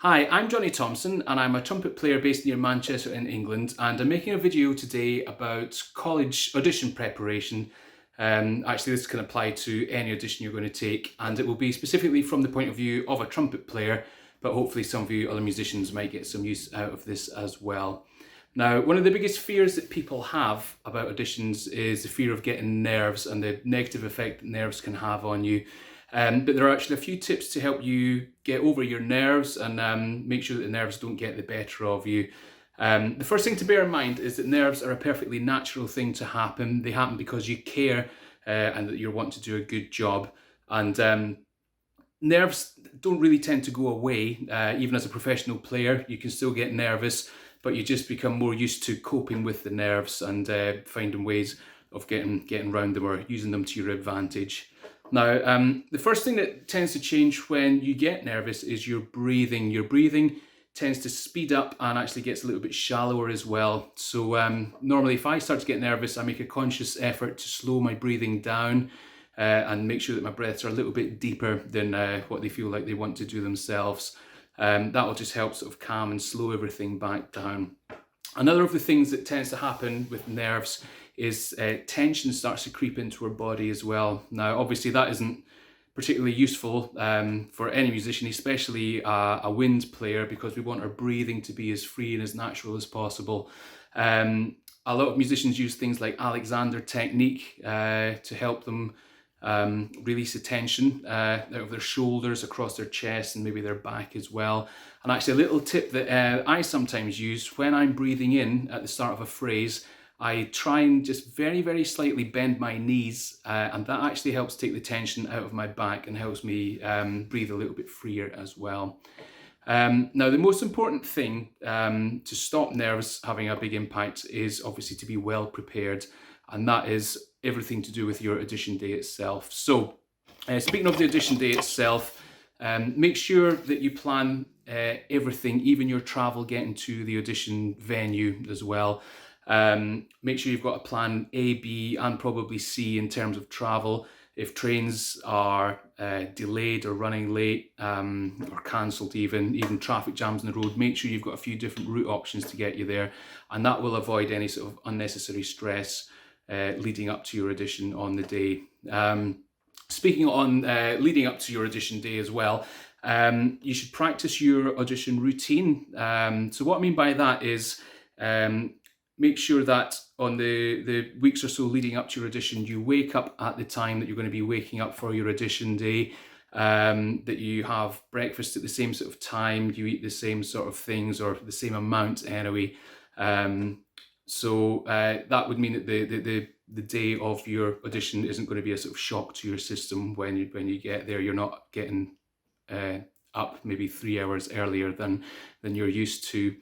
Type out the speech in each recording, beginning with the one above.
Hi, I'm Jonathan Tomson and I'm a trumpet player based near Manchester in England, and I'm making a video today about college audition preparation. Actually, this can apply to any audition you're going to take, and it will be specifically from the point of view of a trumpet player, but hopefully some of you other musicians might get some use out of this as well. Now, one of the biggest fears that people have about auditions is the fear of getting nerves and the negative effect that nerves can have on you. But there are actually a few tips to help you get over your nerves and make sure that the nerves don't get the better of you. The first thing to bear in mind is that nerves are a perfectly natural thing to happen. They happen because you care and that you're wanting to do a good job. And nerves don't really tend to go away. Even as a professional player, you can still get nervous, but you just become more used to coping with the nerves and finding ways of getting around them or using them to your advantage. Now, the first thing that tends to change when you get nervous is your breathing. Your breathing tends to speed up and actually gets a little bit shallower as well. So normally if I start to get nervous, I make a conscious effort to slow my breathing down and make sure that my breaths are a little bit deeper than what they feel like they want to do themselves. That will just help sort of calm and slow everything back down. Another of the things that tends to happen with nerves is tension starts to creep into our body as well. Now, obviously that isn't particularly useful for any musician, especially a wind player, because we want our breathing to be as free and as natural as possible. A lot of musicians use things like Alexander technique to help them release the tension out of their shoulders, across their chest, and maybe their back as well. And actually a little tip that I sometimes use when I'm breathing in at the start of a phrase, I try and just very, very slightly bend my knees, and that actually helps take the tension out of my back and helps me breathe a little bit freer as well. Now, the most important thing to stop nerves having a big impact is obviously to be well prepared, and that is everything to do with your audition day itself. So, speaking of the audition day itself, make sure that you plan everything, even your travel getting to the audition venue as well. Make sure you've got a plan A, B, and probably C in terms of travel. If trains are delayed or running late or cancelled, even traffic jams on the road, make sure you've got a few different route options to get you there, and that will avoid any sort of unnecessary stress leading up to your audition on the day. Speaking on leading up to your audition day as well, you should practice your audition routine. So what I mean by that is make sure that on the weeks or so leading up to your audition, you wake up at the time that you're going to be waking up for your audition day, that you have breakfast at the same sort of time, you eat the same sort of things or the same amount anyway. So that would mean that the day of your audition isn't going to be a sort of shock to your system when you get there. You're not getting up maybe 3 hours earlier than you're used to.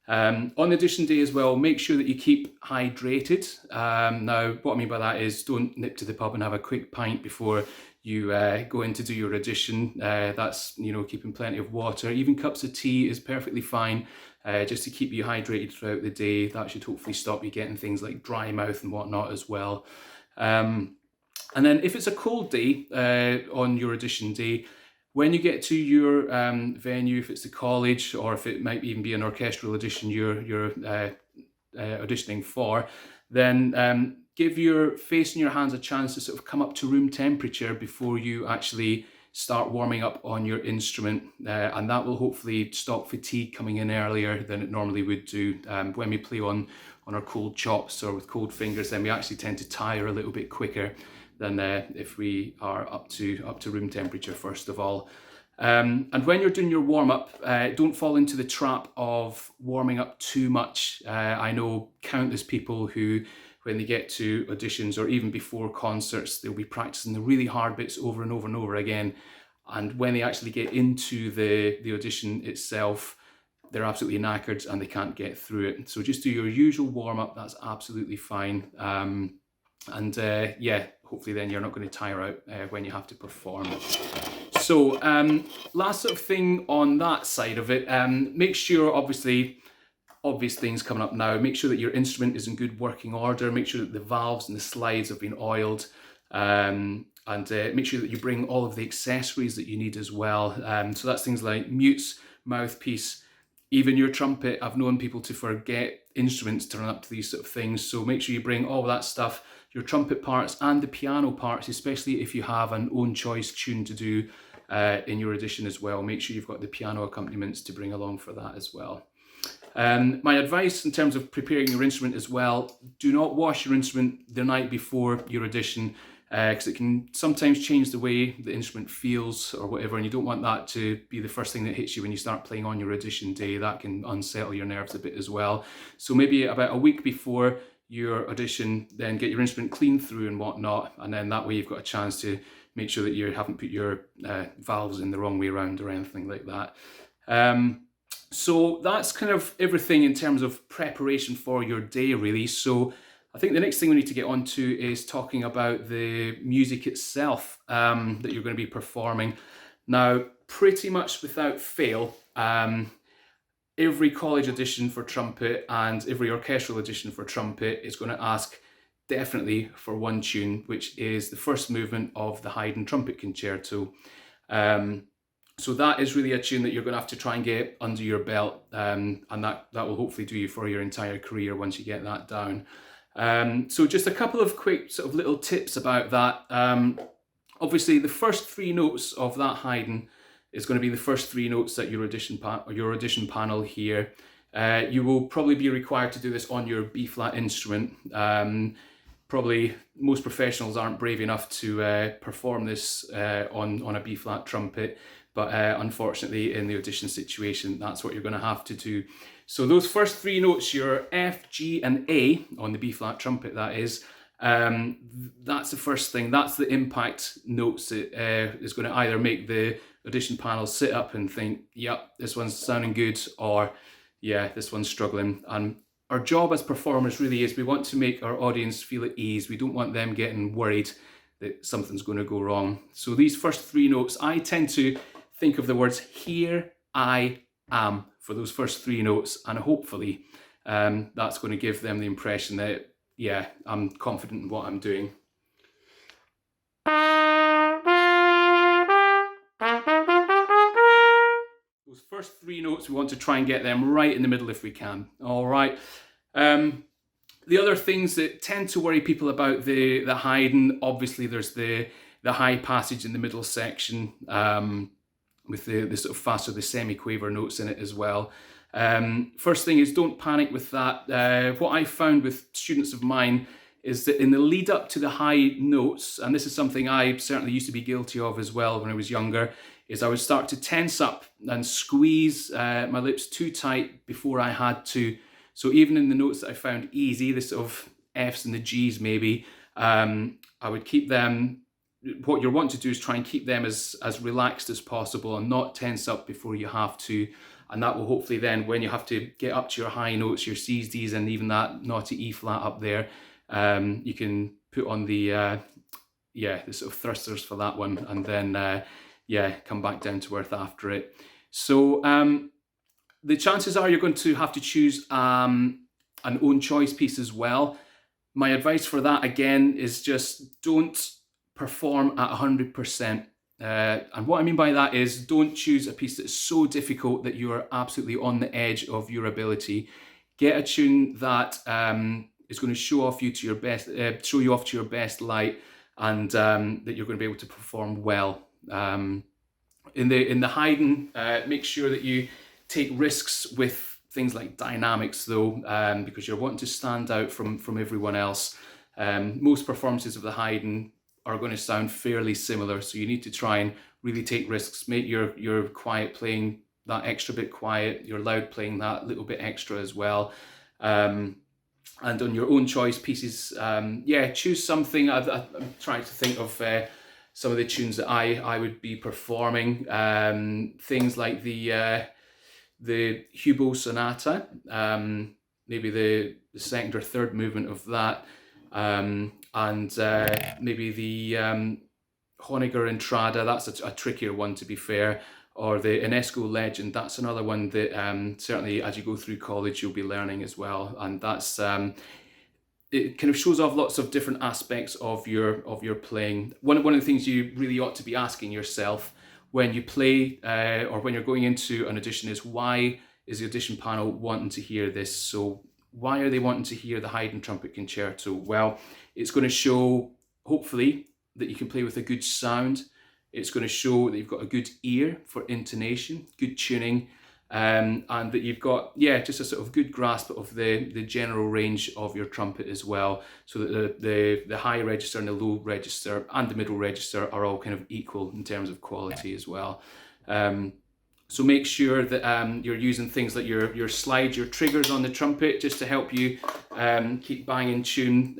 On the audition day as well, make sure that you keep hydrated. Now, what I mean by that is don't nip to the pub and have a quick pint before you go in to do your audition. That's, keeping plenty of water. Even cups of tea is perfectly fine, just to keep you hydrated throughout the day. That should hopefully stop you getting things like dry mouth and whatnot as well. And then if it's a cold day on your audition day, when you get to your venue, if it's the college or if it might even be an orchestral audition you're auditioning for, then give your face and your hands a chance to sort of come up to room temperature before you actually start warming up on your instrument, and that will hopefully stop fatigue coming in earlier than it normally would do. When we play on our cold chops or with cold fingers, then we actually tend to tire a little bit quicker than if we are up to room temperature first of all. And when you're doing your warm-up, don't fall into the trap of warming up too much. I know countless people who, when they get to auditions or even before concerts, they'll be practicing the really hard bits over and over and over again. And when they actually get into the audition itself, they're absolutely knackered and they can't get through it. So just do your usual warm-up, that's absolutely fine. Yeah, hopefully then you're not going to tire out when you have to perform. So last sort of thing on that side of it, make sure, obviously, obvious things coming up now, make sure that your instrument is in good working order, make sure that the valves and the slides have been oiled, and make sure that you bring all of the accessories that you need as well. So that's things like mutes, mouthpiece, even your trumpet. I've known people to forget instruments to run up to these sort of things, so make sure you bring all that stuff, your trumpet parts and the piano parts, especially if you have an own choice tune to do in your audition as well. Make sure you've got the piano accompaniments to bring along for that as well. My advice in terms of preparing your instrument as well, do not wash your instrument the night before your audition, because it can sometimes change the way the instrument feels or whatever, and you don't want that to be the first thing that hits you when you start playing on your audition day. That can unsettle your nerves a bit as well. So maybe about a week before your audition, then get your instrument cleaned through and whatnot, and then that way you've got a chance to make sure that you haven't put your valves in the wrong way around or anything like that. So that's kind of everything in terms of preparation for your day, really. So I think the next thing we need to get on to is talking about the music itself that you're going to be performing. Now, pretty much without fail, every college audition for trumpet and every orchestral audition for trumpet is going to ask definitely for one tune, which is the first movement of the Haydn Trumpet Concerto. So that is really a tune that you're going to have to try and get under your belt, and that will hopefully do you for your entire career once you get that down. So just a couple of quick sort of little tips about that. Obviously, the first three notes of that Haydn is going to be the first three notes at your audition panel here. You will probably be required to do this on your B-flat instrument. Probably most professionals aren't brave enough to perform this on a B-flat trumpet, but unfortunately in the audition situation, that's what you're going to have to do. So those first three notes, your F, G and A on the B-flat trumpet, that is, that's the first thing. That's the impact notes that is going to either make the audition panel sit up and think, yep, this one's sounding good, or yeah, this one's struggling. And our job as performers really is we want to make our audience feel at ease. We don't want them getting worried that something's going to go wrong. So these first three notes, I tend to think of the words here, I, am for those first three notes, and hopefully that's going to give them the impression that, yeah, I'm confident in what I'm doing. Those first three notes, we want to try and get them right in the middle if we can. All right. The other things that tend to worry people about the Haydn, obviously there's the high passage in the middle section, with the sort of faster, the semi-quaver notes in it as well. First thing is, don't panic with that. What I found with students of mine is that in the lead up to the high notes, and this is something I certainly used to be guilty of as well when I was younger, is I would start to tense up and squeeze my lips too tight before I had to. So even in the notes that I found easy, the sort of Fs and the Gs maybe, I would keep them. What you want to do is try and keep them as relaxed as possible and not tense up before you have to. And that will hopefully then, when you have to get up to your high notes, your Cs, Ds, and even that naughty E flat up there, you can put on the sort of thrusters for that one, and then come back down to earth after it. So the chances are you're going to have to choose an own choice piece as well. My advice for that again is just don't perform at 100%. And what I mean by that is don't choose a piece that's so difficult that you are absolutely on the edge of your ability. Get a tune that is going to show you off to your best light, and that you're going to be able to perform well. In the Haydn, make sure that you take risks with things like dynamics though, because you're wanting to stand out from everyone else. Most performances of the Haydn are going to sound fairly similar, so you need to try and really take risks. Make your quiet playing that extra bit quiet, your loud playing that little bit extra as well. And on your own choice pieces, choose something. I'm trying to think of some of the tunes that I would be performing. Things like the Hubo Sonata, maybe the second or third movement of that. And maybe the Honegger Entrada, that's a trickier one to be fair, or the Enesco Legend, that's another one that certainly as you go through college you'll be learning as well, and that's it kind of shows off lots of different aspects of your playing. One of the things you really ought to be asking yourself when you play or when you're going into an audition is, why is the audition panel wanting to hear this? So why are they wanting to hear the Haydn Trumpet Concerto? Well, it's going to show, hopefully, that you can play with a good sound. It's going to show that you've got a good ear for intonation, good tuning, and that you've got, yeah, just a sort of good grasp of the general range of your trumpet as well, so that the high register and the low register and the middle register are all kind of equal in terms of quality as well. So make sure that you're using things like your slides, your triggers on the trumpet, just to help you keep bang in tune.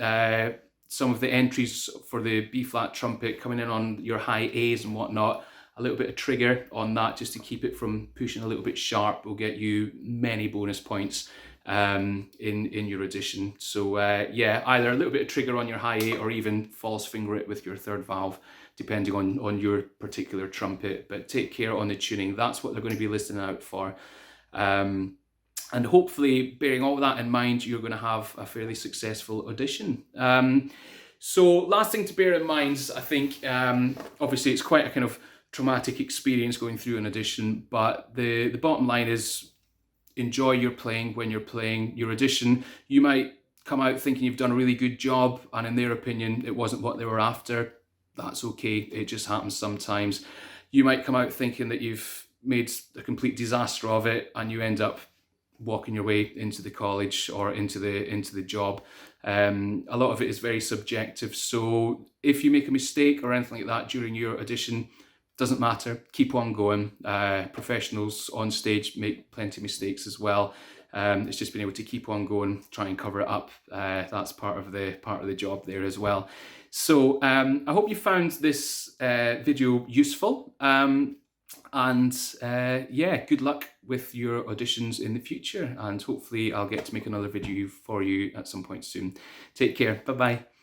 Some of the entries for the B-flat trumpet coming in on your high A's and whatnot, a little bit of trigger on that just to keep it from pushing a little bit sharp will get you many bonus points in your audition. So yeah, either a little bit of trigger on your high A or even false finger it with your third valve, depending on your particular trumpet. But take care on the tuning. That's what they're going to be listening out for. And hopefully, bearing all that in mind, you're going to have a fairly successful audition. So last thing to bear in mind, I think, obviously it's quite a kind of traumatic experience going through an audition, but the bottom line is, enjoy your playing when you're playing your audition. You might come out thinking you've done a really good job, and in their opinion, it wasn't what they were after. That's okay, it just happens sometimes. You might come out thinking that you've made a complete disaster of it, and you end up walking your way into the college or into the job. A lot of it is very subjective, so if you make a mistake or anything like that during your audition, doesn't matter, keep on going. Professionals on stage make plenty of mistakes as well. It's just being able to keep on going, try and cover it up. That's part of the job there as well. So I hope you found this video useful. And yeah, good luck with your auditions in the future, and hopefully I'll get to make another video for you at some point soon. Take care, bye bye.